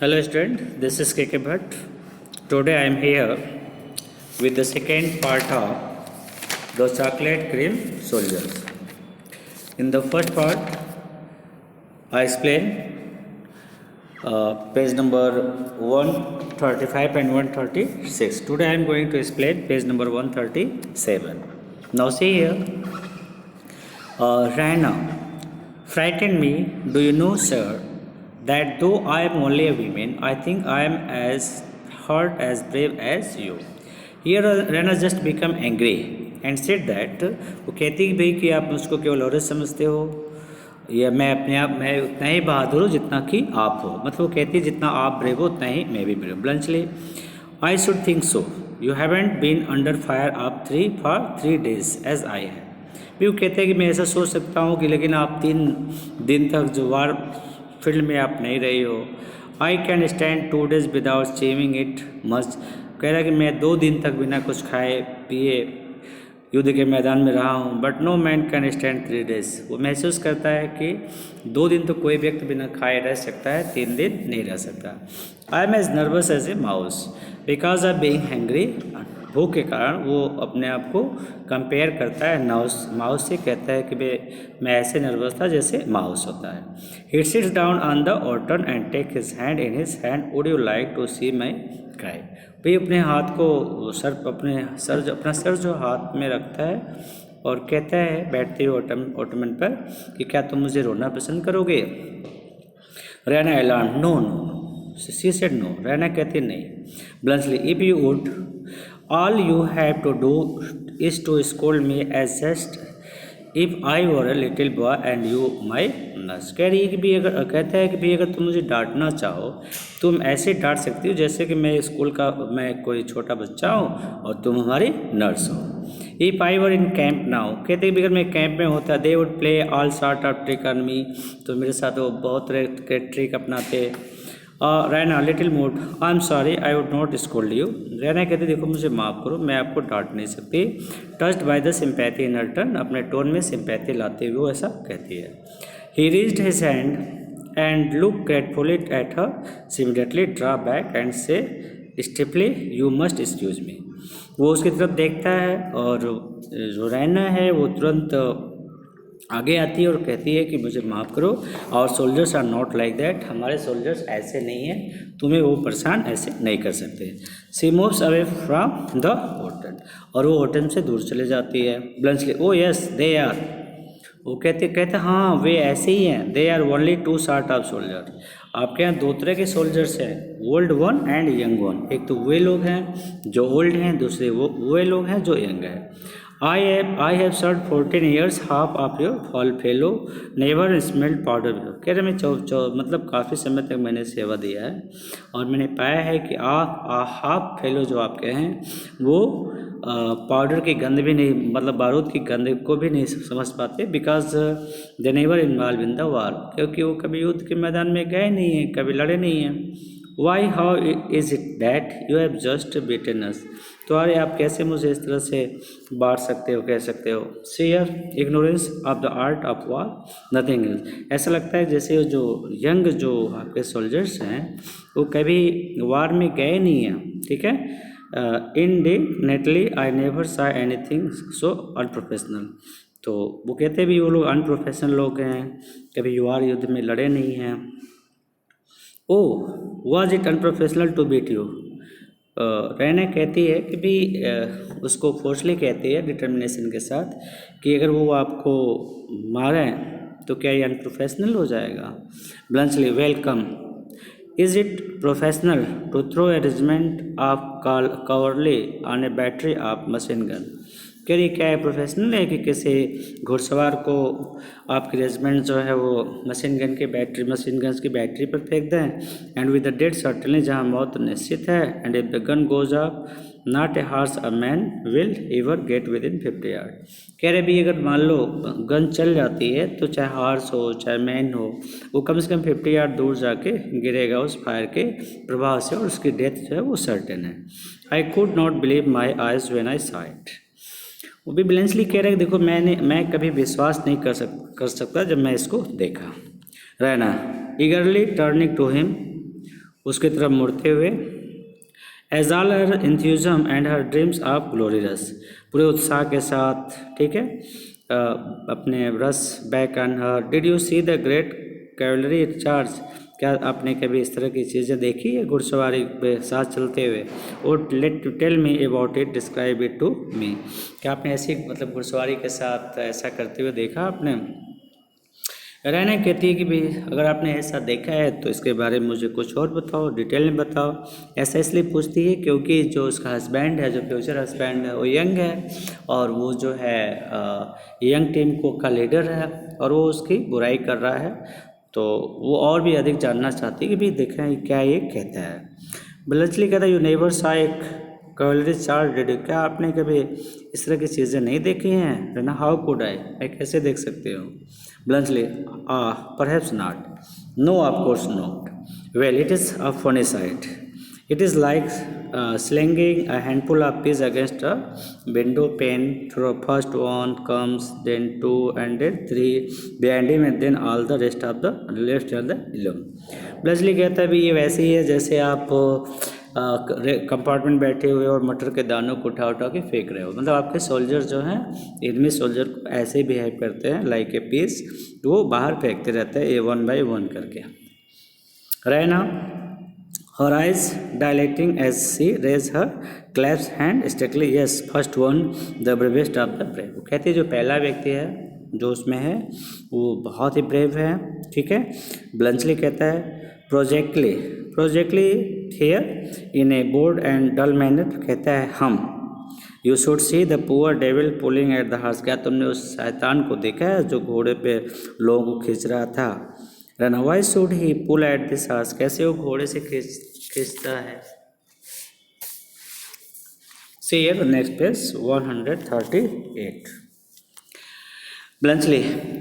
Hello student, this is KK Bhatt. Today I am here with the second part of the chocolate cream soldiers. In the first part, I explained page number 135 and 136. Today I am going to explain page number 137. Now see here, Raina frightened me. Do you know, sir, that though I am only a woman, I think I am as hard as brave as you. Here Rana just become angry and said that वो कहती है भाई कि आप मुझको केवल औरत समझते हो या मैं अपने आप मैं उतना ही बहादुर हूँ जितना कि आप हो। मतलब वो कहती है जितना आप ब्रेव हो उतना ही मैं भी brave. Bluntschli I should think so you haven't been under fire आप फॉर 3 days एज आई है। भी वो कहते हैं कि मैं ऐसा सोच सकता हूँ कि लेकिन आप 3 दिन तक जो वार फील्ड में आप नहीं रही हो। I can stand 2 days without chewing it must. कह रहा है कि मैं 2 दिन तक बिना कुछ खाए पिए युद्ध के मैदान में रहा हूँ। But no man can stand 3 days। वो महसूस करता है कि 2 दिन तो कोई व्यक्ति बिना खाए रह सकता है, 3 दिन नहीं रह सकता। I am as nervous as a mouse because of being hungry. भूख के कारण वो अपने आप को कंपेयर करता है माउस से। कहता है कि मैं ऐसे नर्वस था जैसे माउस होता है। He sits down on the ottoman and take his hand in his hand would you like to see my cry. भाई अपने हाथ को अपना सर जो हाथ में रखता है और कहता है बैठते हुए ऑटोमन पर कि क्या तुम मुझे रोना पसंद करोगे। Raina alarm no no she said no. Raina कहती नहीं। Bluntschli if you would all you have to do is to scold me as just if I were a little boy and you my nurse। कह रही है कि भी अगर कहता है कि भी अगर तुम मुझे डांटना चाहो तुम ऐसे डांट सकती हो जैसे कि मैं कोई छोटा बच्चा हूँ और तुम हमारी नर्स हो। If I were in camp now कहते हैं कि अगर मैं कैंप में होता they would play all sort of trick on me. तो मेरे साथ वो बहुत तरह के ट्रिक अपनाते। Raina little mood I am sorry I would not scold you. Raina कहते देखो मुझे माफ़ करो मैं आपको डांट नहीं सकती। Touched by the sympathy in her turn अपने टोन में सिंपैथी लाते हुए वो ऐसा कहती है। He reached his hand and look gratefully at her she immediately draw back and say stiffly you must excuse me. वो उसकी तरफ देखता है और जो रैना है वो तुरंत आगे आती है और कहती है कि मुझे माफ़ करो। और soldiers are not like that. हमारे सोल्जर्स ऐसे नहीं हैं, तुम्हें वो परेशान ऐसे नहीं कर सकते। She moves away from the hotel और वो होटल से दूर चले जाती है। Bluntschli oh yes they are. वो कहते हाँ वे ऐसे ही हैं। They are only 2 sort of soldier. आपके यहाँ 2 तरह के सोल्जर्स हैं, old one and young one. एक तो वे लोग हैं जो ओल्ड हैं, दूसरे वे लोग हैं जो यंग हैं। I have served 14 years, half of your fellow never smelled powder below। कह रहे मैं मतलब काफ़ी समय तक मैंने सेवा दिया है और मैंने पाया है कि हाफ फेलो जो आपके हैं वो पाउडर की गंध भी नहीं, मतलब बारूद की गंध को भी नहीं समझ पाते। Because they never involve in the war, क्योंकि वो कभी युद्ध के मैदान में गए नहीं हैं, कभी लड़े नहीं हैं। Why how is it that you have just beaten us. तो अरे आप कैसे मुझे इस तरह से बांट सकते हो, कह सकते हो। Share ignorance of the art of war nothing else. ऐसा लगता है जैसे जो यंग जो आपके सोल्जर्स हैं वो कभी वार में गए नहीं हैं, ठीक है। इनडेफिनेटली आई नेवर सा एनीथिंग सो अनप्रोफेशनल। तो वो कहते भी वो लोग अनप्रोफेशनल लोग हैं, कभी वार युद्ध में लड़े नहीं हैं। Oh was it unprofessional to beat you. Raina कहती है कि भी उसको फोर्सली कहती है डिटर्मिनेशन के साथ कि अगर वो आपको मारें तो क्या ये अनप्रोफेशनल हो जाएगा। Bluntschli welcome is it professional to throw a regiment of cavalry on a battery of machine gun. कह रही क्या है प्रोफेशनल है कि किसी घुड़सवार को आपकी रेजिमेंट जो है वो मशीन गन की बैटरी पर फेंक दें। And with the dead certainly जहाँ मौत निश्चित है। And if the gun goes up not a horse a man will ever get within 50 yards। कह रहे भी अगर मान लो गन चल जाती है तो चाहे हार्स हो चाहे मैन हो वो कम से कम 50 yards दूर जाके गिरेगा उस फायर के प्रभाव से और उसकी डेथ जो है वो सर्टेन है। I could not believe my eyes when I saw it. वो भी ब्लंचली कह रहे हैं देखो मैं कभी विश्वास नहीं कर सकता जब मैं इसको देखा। रहना ईगरली टर्निंग टू हिम उसकी तरफ मुड़ते हुए, as all her enthusiasm and her dreams of glory rush, पूरे उत्साह के साथ, ठीक है, अपने rush back on her, did you see the great cavalry charge, क्या आपने कभी इस तरह की चीज़ें देखी है घुड़सवारी के साथ चलते हुए, और let to tell me about it, describe it to me, क्या आपने ऐसी मतलब घुड़सवारी के साथ ऐसा करते हुए देखा आपने। रैना कहती है कि भाई अगर आपने ऐसा देखा है तो इसके बारे में मुझे कुछ और बताओ, डिटेल में बताओ। ऐसा इसलिए पूछती है क्योंकि जो उसका हस्बैंड है, जो फ्यूचर हस्बैंड है, वो यंग है और वो जो है यंग टीम को का लीडर है और वो उसकी बुराई कर रहा है, तो वो और भी अधिक जानना चाहती है कि भाई देखें क्या ये कहता है। ब्लचली कहता है, यू नेवर सा एक कैवलरी चार्ज डिड, क्या आपने कभी इस तरह की चीज़ें नहीं देखी हैं ना, हाउ कुड आई, मैं कैसे देख सकते हो। Bluntly, perhaps not, no of course not, well it is a funny sight, it is like slinging a handful of peas against a window pane, through first one comes, then two, and then three behind him, and then all the rest of the alone. ब्लजली कहता है भी ये वैसे ही है जैसे आप compartment बैठे हुए और मटर के दानों को उठा उठा के फेंक रहे हो, मतलब आपके सोल्जर जो हैं एनिमी सोल्जर को ऐसे ही बिहेव करते हैं लाइक ए पीस, वो बाहर फेंकते रहते हैं ये 1 by 1 करके। Raina, her eyes dilating as she raised her clasped hand strictly, yes, first one, the bravest of the brave। वो कहती है जो पहला व्यक्ति है जो उसमें है वो बहुत ही ब्रेव है, ठीक है। ब्लंचली कहता है, prosaically here in a bored and dull manner, कहता है हम, you should see the poor devil pulling at the horse, क्या तुमने उस शैतान को देखा है जो घोड़े पे लोगों को खींच रहा था। Run, why should he pull at this horse, कैसे वो घोड़े से खींचता है। See here next page 138। Bluntly,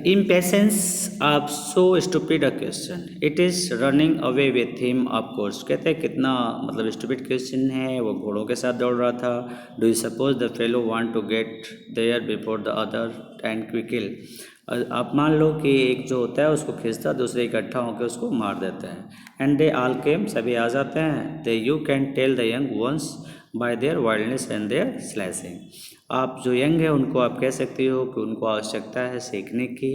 impatience of so stupid a question, it is running away with him of course, कहते हैं कितना मतलब stupid question है, वो घोड़ों के साथ दौड़ रहा था। Do you suppose the fellow want to get there before the other and quickly, आप मान लो कि एक जो होता है उसको खींचता, दूसरे इकट्ठा होकर उसको मार देते हैं। एंड दे ऑल केम, सभी आ जाते हैं। They you can tell the young ones by their wildness and their slashing, आप जो यंग है उनको आप कह सकती हो कि उनको आवश्यकता है सीखने की,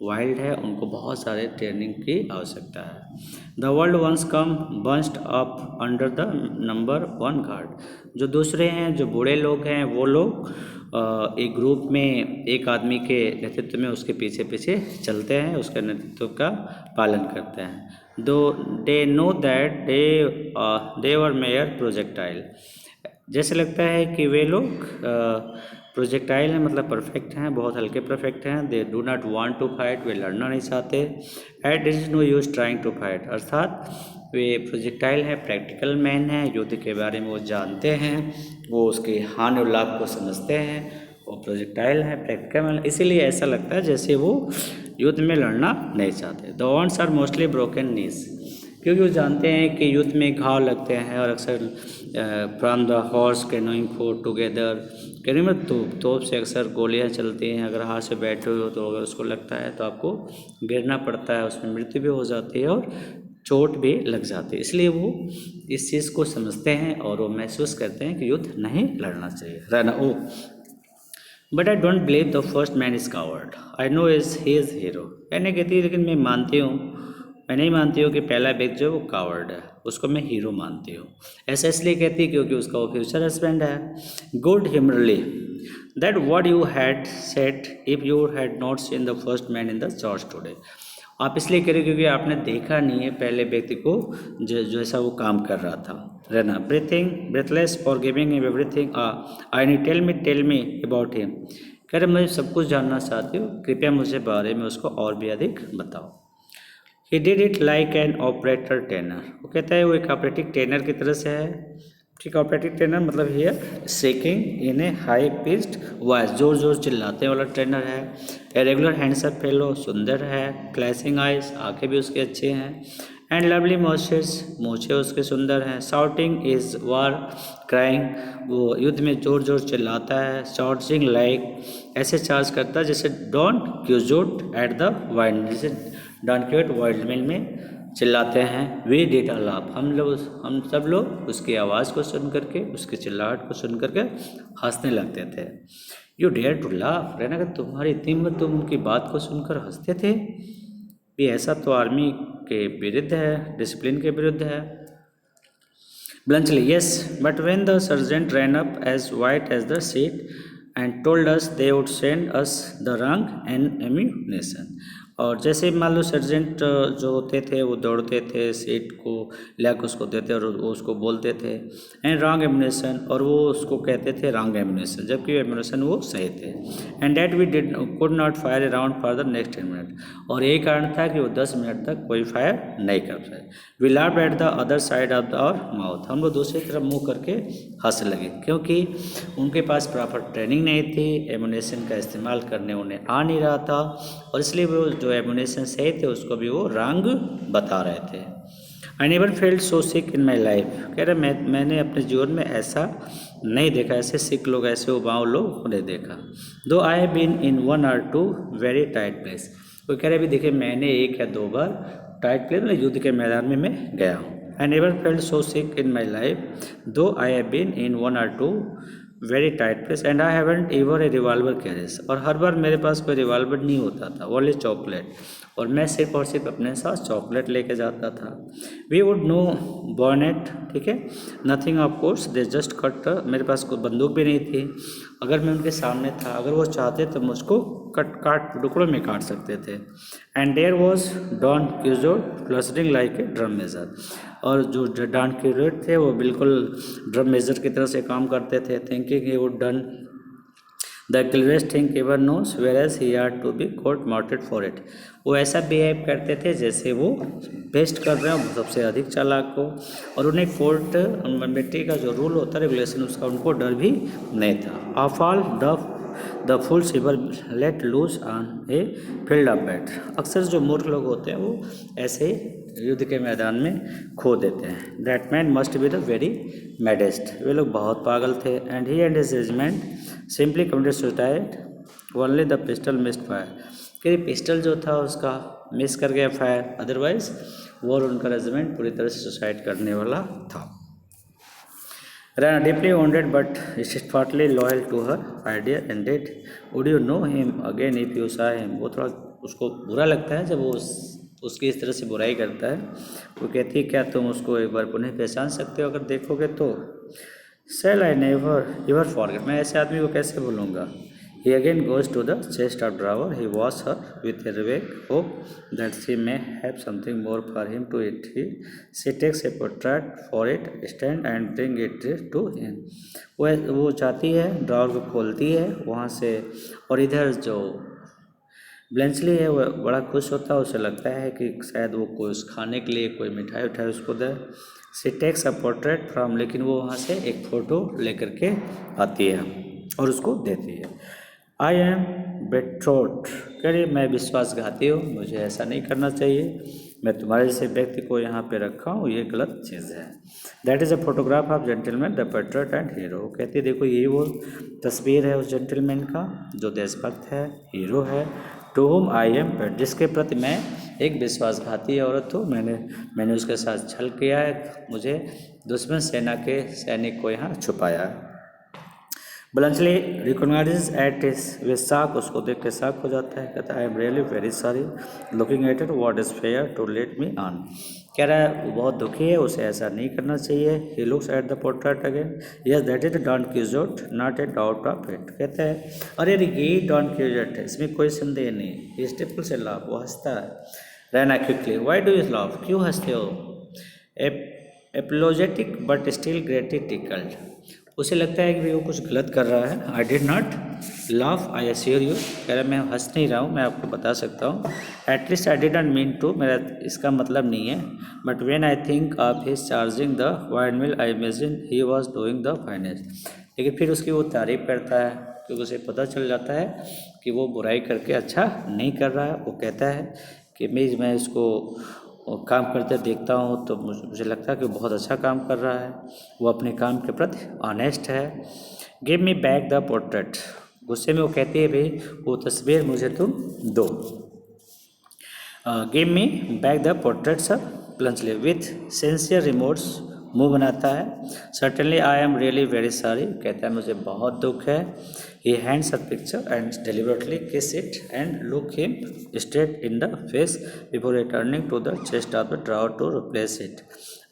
वाइल्ड है उनको बहुत सारे ट्रेनिंग की आवश्यकता है। The world ones come bunched up under the number 1 guard, जो दूसरे हैं जो बूढ़े लोग हैं वो लोग एक ग्रुप में एक आदमी के नेतृत्व में उसके पीछे पीछे चलते हैं, उसके नेतृत्व का पालन करते हैं। दो they know that they were mayor projectile, जैसे लगता है कि वे लोग प्रोजेक्टाइल हैं, मतलब परफेक्ट हैं, बहुत हल्के परफेक्ट हैं। They do not want to fight, वे लड़ना नहीं चाहते। It is no use trying to fight, अर्थात वे प्रोजेक्टाइल हैं, प्रैक्टिकल मैन हैं, युद्ध के बारे में वो जानते हैं, वो उसके हानि और लाभ को समझते हैं, वो प्रोजेक्टाइल हैं, प्रैक्टिकल मैन, इसीलिए ऐसा लगता है जैसे वो युद्ध में लड़ना नहीं चाहते। The wants are mostly broken knees, क्योंकि वो जानते हैं कि युद्ध में घाव लगते हैं और अक्सर from the horse canoeing four together, कहने में तोप से अक्सर गोलियां चलती हैं, अगर हाथ से बैठे हुए हो तो अगर उसको लगता है तो आपको गिरना पड़ता है, उसमें मृत्यु भी हो जाती है और चोट भी लग जाती है, इसलिए वो इस चीज़ को समझते हैं और वो महसूस करते हैं कि युद्ध नहीं लड़ना चाहिए। रहना oh, but I don't believe the first man is coward, I know is he is hero, कहने कहती है लेकिन मैं नहीं मानती हूँ कि पहला व्यक्ति जो वो कावर्ड है, उसको मैं हीरो मानती हूँ। ऐसा इसलिए कहती है क्योंकि उसका वो फ्यूचर हस्बैंड है। Good humouredly that what you had said if you had not seen the first man in the church today, आप इसलिए करें क्योंकि आपने देखा नहीं है पहले व्यक्ति को जैसा वो काम कर रहा था। रहना, ब्रीथिंग ब्रेथलेस और giving him everything, I knee tell me about him, कह रहे मैं सब कुछ जानना चाहती हूँ, कृपया मुझे बारे में उसको और भी अधिक बताओ। He did it like an operator tenor, वो कहता है वो एक ऑपरेटिव टेनर की तरह से है, ठीक है। ऑपरेटिव टेनर मतलब here shaking in A high pitched voice, जोर जोर चिल्लाते वाला ट्रेनर है। ए रेगुलर हैंडसम फेलो, सुंदर है। फ्लैशिंग आइज, आंखें भी उसके अच्छे हैं। एंड लवली मोशेस, मूछे उसके सुंदर हैं। शाउटिंग इज वार क्राइंग, वो युद्ध में जोर जोर चिल्लाता है। चार्जिंग लाइक, ऐसे चार्ज करता है जैसे डॉन क्यूजोट एट द वाइल्ड, जैसे डॉन क्यूट वाइल्ड मिल में चिल्लाते हैं। वी डिड अ लाफ, हम सब लोग उसकी आवाज़ को सुन करके, उसकी चिल्लाहट को सुन करके हंसने लगते थे। यू डेयर टू लाफ, रहना कि तुम्हारी इतनी हिम्मत, तुम उनकी बात को सुनकर हंसते थे। भी ऐसा तो आर्मी के विरुद्ध है, डिसिप्लिन के विरुद्ध है। Bluntly, yes, but when the sergeant ran up as white as the sheet and told us they would send us the rank and ammunition, और जैसे ही मान लो सर्जेंट जो होते थे वो दौड़ते थे, सीट को लाकर उसको देते और वो उसको बोलते थे एंड रॉन्ग एम्यूनेशन, और वो उसको कहते थे रॉन्ग एम्यूनेशन, जबकि एम्यूनेशन वो सही थे। And that we did could not fire around for the next 10 minute, और यही कारण था कि वो 10 मिनट तक कोई फायर नहीं कर पाए। We laughed at the other side of our mouth, हम लोग दूसरी तरफ मुँह करके हंस लगे, क्योंकि उनके पास प्रॉपर ट्रेनिंग नहीं थी, एम्यूनेशन का इस्तेमाल करने उन्हें आ नहीं रहा था, और इसलिए वो जो एम्यूनेशन सही थे उसको भी वो रंग बता रहे थे। आई never felt so sick in my life, कह रहे मैंने अपने जीवन में ऐसा नहीं देखा, ऐसे सिक लोग, ऐसे उबाऊ लोग को नहीं देखा। Though I have been in 1 or 2 very tight place, वो कह रहे अभी देखिए मैंने 1 या 2 बार टाइट प्लेस में युद्ध के मैदान में मैं गया हूँ। I never felt so sick in my life though I have been in 1 or 2 very tight place and I haven't ever a revolver carries, और हर बार मेरे पास कोई रिवॉल्वर नहीं होता था, ओनली चॉकलेट, और मैं सिर्फ और सिर्फ अपने साथ चॉकलेट लेके जाता था। वी वुड नो बॉनेट, ठीक है, nothing of course they just cut, मेरे पास कोई बंदूक भी नहीं थी, अगर मैं उनके सामने था, अगर वो चाहते तो मुझको काट टुकड़ों में काट सकते थे। And there was Don Quixote clustering like a drum major, और जो डॉन क्यूजोट थे वो बिल्कुल ड्रम मेजर की तरह से काम करते थे। Thinking he would done the clearest thing ever knows whereas he are to be court martialled for it, वो ऐसा बिहेव करते थे जैसे वो बेस्ट कर रहे हो, सबसे अधिक चालाक हो, और उन्हें कोर्ट मिट्टी का जो रूल होता है, रेगुलेशन, उसका उनको डर भी नहीं था। Of all the fools ever let loose on a field of battle, अक्सर जो मूर्ख लोग होते हैं वो ऐसे युद्ध के मैदान में खो देते हैं। That man must be the very maddest, वे लोग बहुत पागल थे। And he and his regiment simply committed suicide, only the pistol missed fire, कि पिस्टल जो था उसका मिस कर गया फायर, अदरवाइज वो और उनका रेजिमेंट पूरी तरह से सुसाइड करने वाला था। Rana deeply wounded but steadfastly loyal to her idea ended. Would you know him again if you saw him? वो थोड़ा उसको बुरा लगता है जब वो उसकी इस तरह से बुराई करता है। वो कहती है क्या तुम उसको एक बार पुनः पहचान सकते हो अगर देखोगे तो? Shall I never ever forget? मैं ऐसे आदमी को कैसे भूलूंगा? He again goes to the chest of drawer. He washes her with a vague hope that she may have something more for him to eat. She takes a portrait for it, stand and bring it to him. वो जाती है, drawer को खोलती है वहाँ से, और इधर जो ब्लेंचली है वो बड़ा खुश होता है, उसे लगता है कि शायद वो कोई उस खाने के लिए कोई मिठाई उठाई उसको दे। सी टेक्स अ पोर्ट्रेट फ्रॉम, लेकिन वो वहाँ से एक फ़ोटो लेकर के आती है और उसको देती है। आई एम बेट्रोट, कह रही मैं विश्वासघाती हूँ, मुझे ऐसा नहीं करना चाहिए, मैं तुम्हारे जैसे व्यक्ति को यहाँ पे रखा हूँ, ये गलत चीज़ है। That is a photograph of gentleman the patriot and hero, कहती देखो यही वो तस्वीर है उस जेंटलमैन का जो देशभक्त है, हीरो है, टू होम आई एम पेट, जिसके प्रति मैं एक विश्वासघाती औरत हूँ, मैंने उसके साथ छल किया है, मुझे दुश्मन सेना के सैनिक को यहाँ छुपाया है। ब्लंचली रिकॉग्नाइजेस एट इस, वे शाक, उसको देख के शाक हो जाता है, कहता है I am really very sorry looking at it, what is fair to let me on, कह रहा है वो बहुत दुखी है, उसे ऐसा नहीं करना चाहिए। He looks at the portrait again, yes that is Don Quixote not a doubt of it, कहता है अरे ये डॉन क्यूजोट है, इसमें कोई संदेह नहीं। ही स्टेपल से लाफ, वो हंसता है। रहना quickly, why do you laugh, क्यों हंसते हो? एपोलोजेटिक बट स्टिल ग्रेटली टिकल्ड, उसे लगता है कि वो कुछ गलत कर रहा है। आई did not laugh I assure you, कह रहा मैं हंस नहीं रहा हूँ, मैं आपको बता सकता हूँ। At least I did not mean to, मेरा इसका मतलब नहीं है। But when I think of his charging the windmill I imagine he was doing the finest, लेकिन फिर उसकी वो तारीफ करता है क्योंकि उसे पता चल जाता है कि वो बुराई करके अच्छा नहीं कर रहा है। वो कहता है कि मैं इसको काम करते देखता हूँ तो मुझे लगता है कि बहुत अच्छा काम कर रहा है, वो अपने काम के प्रति ऑनेस्ट है। Give me back the portrait, गुस्से में वो कहती है भाई वो तस्वीर मुझे तुम दो। Give me back the portrait sir प्लंजली विथ सिंसियर रिमोट्स मुंह बनाता है। Certainly I am really very sorry, कहता है मुझे बहुत दुख है। He hands a picture and deliberately kiss it and look him straight in the face before returning to the chest of the drawer to replace it.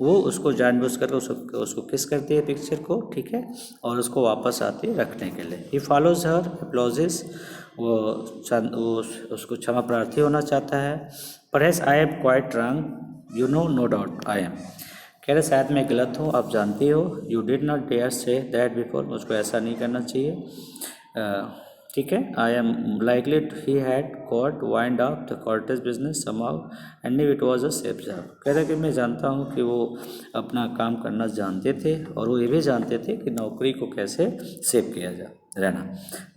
वो उसको जानबूझकर उसको किस करती है पिक्चर को, ठीक है, और उसको वापस आती है रखने के लिए। ही फॉलोज हर अप्लॉजेस, वो उसको क्षमा प्रार्थी होना चाहता है। Perhaps I am quite wrong, you know, no doubt I am, कह रहे शायद मैं गलत हूँ, आप जानती हो। You did not dare say that before, मुझको ऐसा नहीं करना चाहिए, ठीक है। I am likely he had caught wind up the cottage business somehow and knew it was a safe job, कह रहे कि मैं जानता हूँ कि वो अपना काम करना जानते थे और वो ये भी जानते थे कि नौकरी को कैसे सेव किया जाए रहना।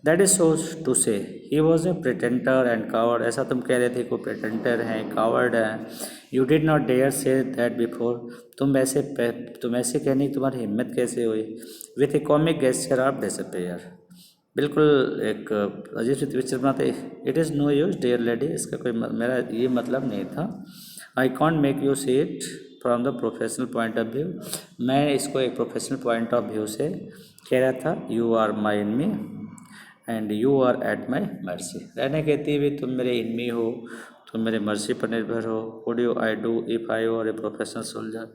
That is so to say he was a pretender and coward, ऐसा तुम कह रहे थे कि प्रिटेंटर हैं, कावर्ड हैं। You did not dare say that before, तुम ऐसे कहने की तुम्हारी हिम्मत कैसे हुई। With a comic gesture of disappear, बिल्कुल एक अजीब सी पिक्चर बनाते। It is no use dear lady, इसका कोई मेरा ये मतलब नहीं था। I can't make you see it from the professional point of view, मैं इसको एक प्रोफेशनल पॉइंट ऑफ व्यू से कह रहा था। You are my enemy and you are at my mercy, रहने कहती भी तुम मेरे एनमी हो, तुम मेरे मर्जी पर निर्भर हो। Would you I do if I were a professional soldier,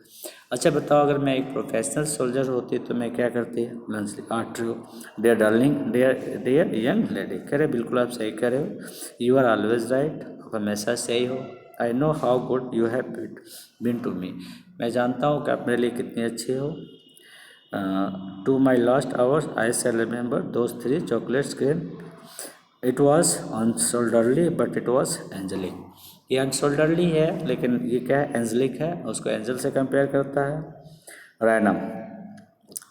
अच्छा बताओ अगर मैं एक प्रोफेशनल सोल्जर होती तो मैं क्या करती। लंसली are true dear darling dear young lady, कह रहे बिल्कुल आप सही कह रहे हो। यू आर ऑलवेज राइट, आप हमेशा सही हो। I know how good you have been to me, मैं जानता हूँ कि आप मेरे लिए कितनी अच्छी हो। To my last hours I shall remember those 3 chocolates grain, it was unsoldierly but it was angelic, ये अनसोल्डरली है लेकिन ये क्या है, एंजलिक है, उसको एंजल से कंपेयर करता है। रैनम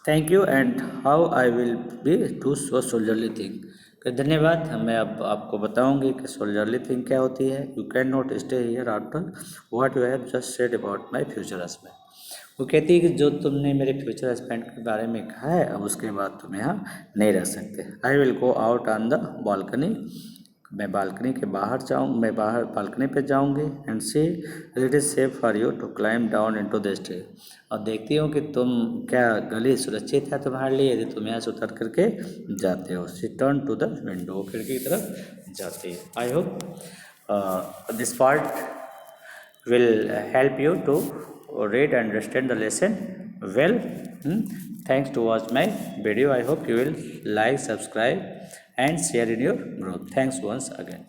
thank you and how I will be to so soldierly thing, धन्यवाद, मैं अब आपको बताऊंगी कि सोल्जरली थिंग क्या होती है। You can not stay here after what you have just said about my future husband, वो कहती है कि जो तुमने मेरे फ्यूचर हस्बैंड के बारे में कहा है अब उसके बाद तुम यहाँ नहीं रह सकते। I will go out on the balcony, मैं बालकनी के बाहर जाऊँ, मैं बाहर बालकनी पे जाऊँगी। And see it is safe for you to climb down into the stair, और देखती हूँ कि तुम क्या गली सुरक्षित है तुम्हारे लिए यदि तुम यहाँ से उतर करके जाते हो। सी टर्न टू द विंडो, खिड़की की तरफ जाती है। I hope this part will help you to read and understand the lesson well. Thanks to watch my video. I hope you will like, subscribe and share in your group. Thanks once again.